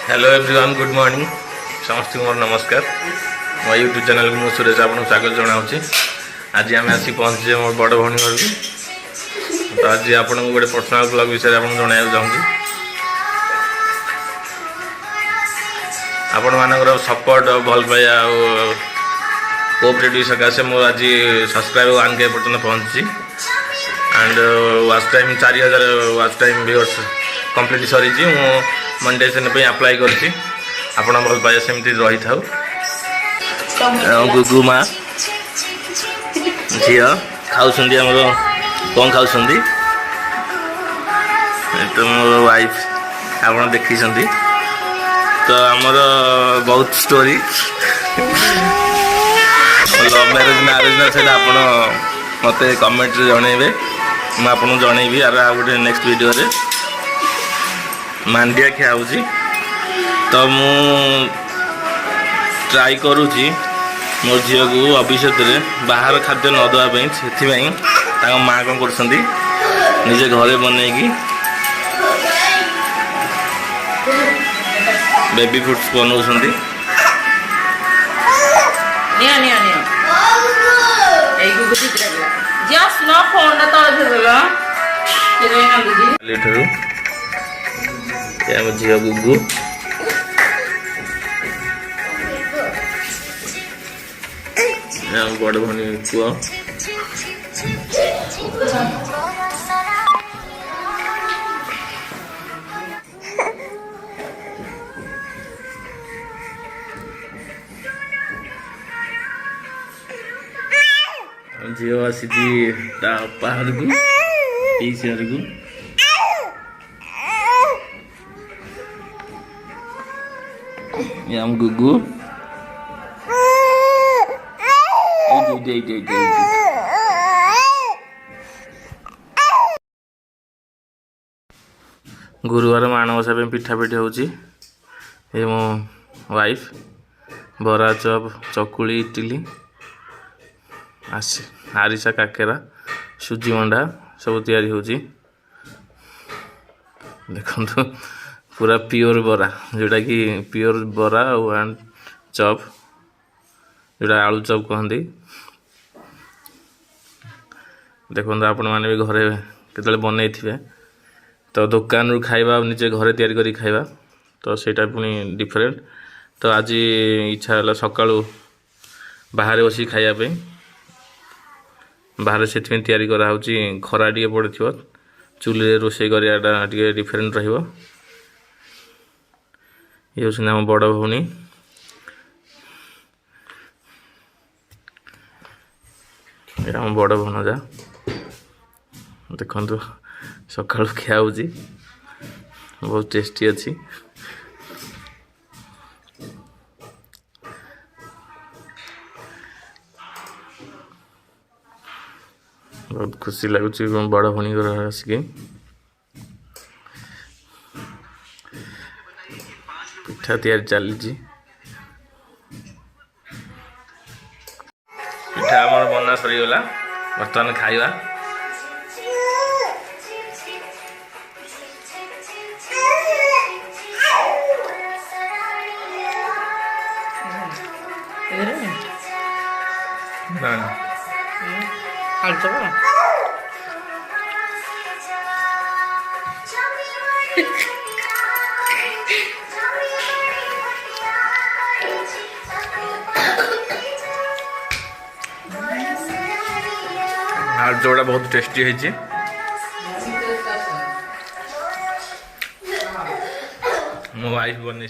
Hello everyone good morning समस्त मोर नमस्कार मो यूट्यूब चैनल को मुझे सुरेश आपको स्वागत जनाऊँ। आज आम आसी पहुँचे मोर बड़ भौणी घर को। तो आज आपको गोटे पर्सनाल ब्लॉग विषय आपको जनाइक चाहूँगी। आपण मानकर सपोर्ट भल पाया कोऑपरेटिव सकाशे मोर आज सब्सक्राइब 1K पर्यटन पहुँची and watch time 4000 watch time viewers complete सरी मंडेसन पे अप्लाई करछि। आपण भल पाए सेमती रही थाउ। गुगु माँ झील खाऊँगी आमर कौन खाऊँगी तो मोर वाइफ आप देखी तो आमर बहुत स्टोरी लव मैरेज मैरेज ना से मत कमेंट जनइबे मुझे जनइबी आर गोटे नेक्स्ट वीडियो रे मांडिया खिया तो मु ट्राई करुँची मो झी को भविष्य में बाहर खाद्य न देवाई से माँ कौन कर निजे घरे बनईकी बेबी फ्रूट्स बनाऊँ। झील गुगु बड़ भनी पुआ झील आसी पहाड़ को पीसीआर को Yang gugu. गुरुवार माणवसा पिठा पिठी होची मो वाइफ बरा चप चकुली इडली आरिसा काकेरा सुजी मंडा सब तैयारी होची। देखो पूरा प्योर बरा जोटा कि प्योर बरा एंड चप जोटा आलू चप कहते। देखो आपण मैंने भी घरे केतले बन तो दुकान रू खाइबा निजे घरे तैयारी करी खाइबा तो सेटा पुनी डिफरेंट। तो आज इच्छा है सकाळू बाहर बसी खाइबा बाहर से तैयारी करा खरा टे पड़े चूल्हे रोषे कराटा टे डिफरेंट रहिबो। ये आम बड़ भौणी आम बड़ भणजा देखु सका खिया बहुत टेस्टी अच्छी। बहुत खुशी लगुच बड़ भौणी आसिक पिठा तैयारी चली पिठा आम बना सरीगला बर्तमान खाइबा। जोड़ा बहुत टेस्टी है मो वाइफ बन